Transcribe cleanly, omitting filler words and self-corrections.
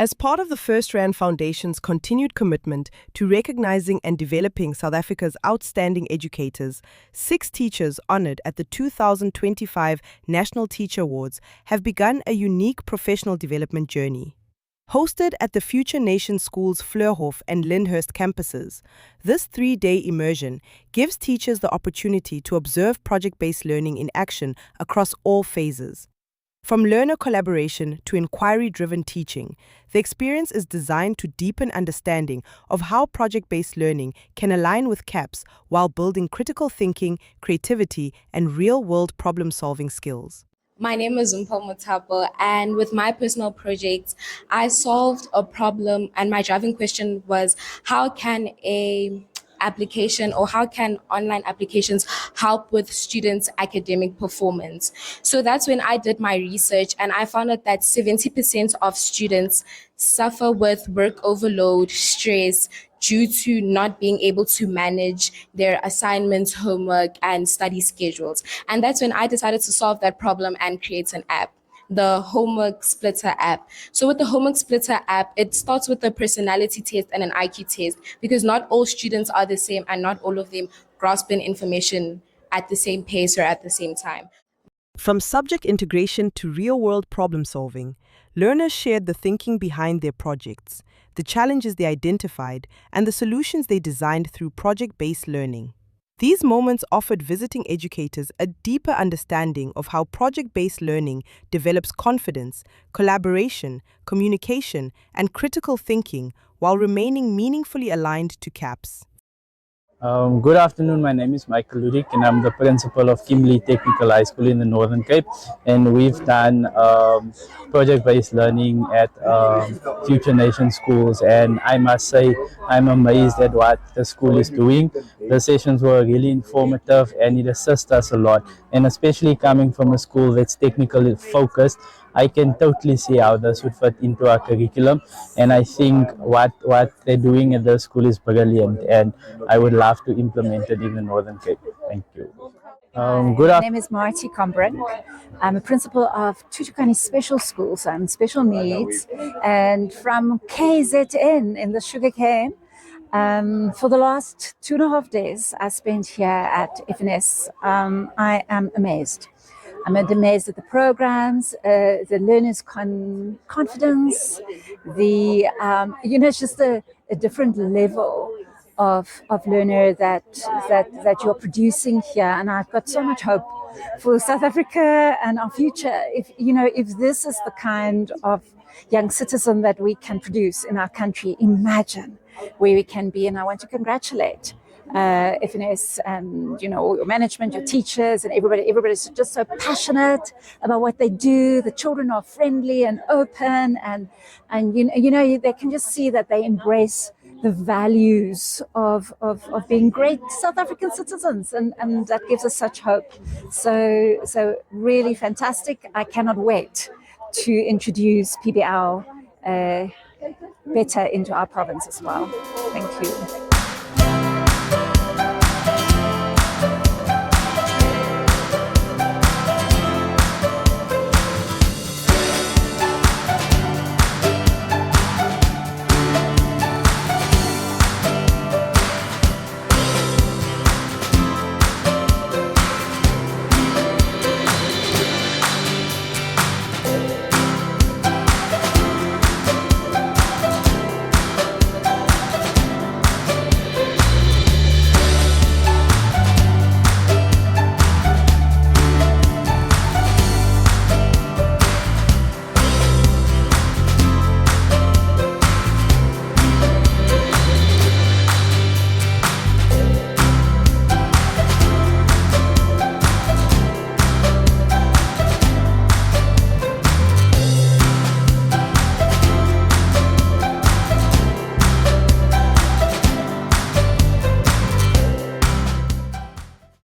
As part of the First Rand Foundation's continued commitment to recognizing and developing South Africa's outstanding educators, 6 teachers honored at the 2025 National Teacher Awards have begun a unique professional development journey. Hosted at the Future Nation Schools Fleurhof and Lyndhurst campuses, this 3-day immersion gives teachers the opportunity to observe project-based learning in action across all phases. From learner collaboration to inquiry-driven teaching, the experience is designed to deepen understanding of how project-based learning can align with CAPS while building critical thinking, creativity, and real-world problem-solving skills. My name is Zumpal Mutapa, and with my personal projects, I solved a problem, and my driving question was, how can how can online applications help with students' academic performance? So that's when I did my research, and I found out that 70% of students suffer with work overload, stress, due to not being able to manage their assignments, homework, and study schedules. And that's when I decided to solve that problem and create an app, the Homework Splitter app. So with the Homework Splitter app, it starts with a personality test and an IQ test, because not all students are the same and not all of them grasp in information at the same pace or at the same time. From subject integration to real-world problem-solving, learners shared the thinking behind their projects, the challenges they identified, and the solutions they designed through project-based learning. These moments offered visiting educators a deeper understanding of how project-based learning develops confidence, collaboration, communication, and critical thinking while remaining meaningfully aligned to CAPS. Good afternoon, my name is Michael Ludik and I'm the principal of Kimberley Technical High School in the Northern Cape, and we've done project-based learning at Future Nation schools, and I must say I'm amazed at what the school is doing. The sessions were really informative and it assists us a lot, and especially coming from a school that's technically focused, I can totally see how this would fit into our curriculum, and I think what they're doing at the school is brilliant, and I would love to implement it in the Northern Cape. Thank you. My name is Marty Combrink. I'm a principal of Tutukani Special School, so I'm special needs, and from KZN in the sugarcane. For the last 2.5 days I spent here at FNS, I am amazed. I'm amazed at the programs, the learners' confidence, it's just a different level of learner that you're producing here, and I've got so much hope for South Africa and our future. If this is the kind of young citizen that we can produce in our country, imagine where we can be. And I want to congratulate FNS and all your management, your teachers, and everybody's just so passionate about what they do. The children are friendly and open, and they can just see that they embrace the values of being great South African citizens, and that gives us such hope. So really fantastic. I cannot wait to introduce PBL better into our province as well. Thank you.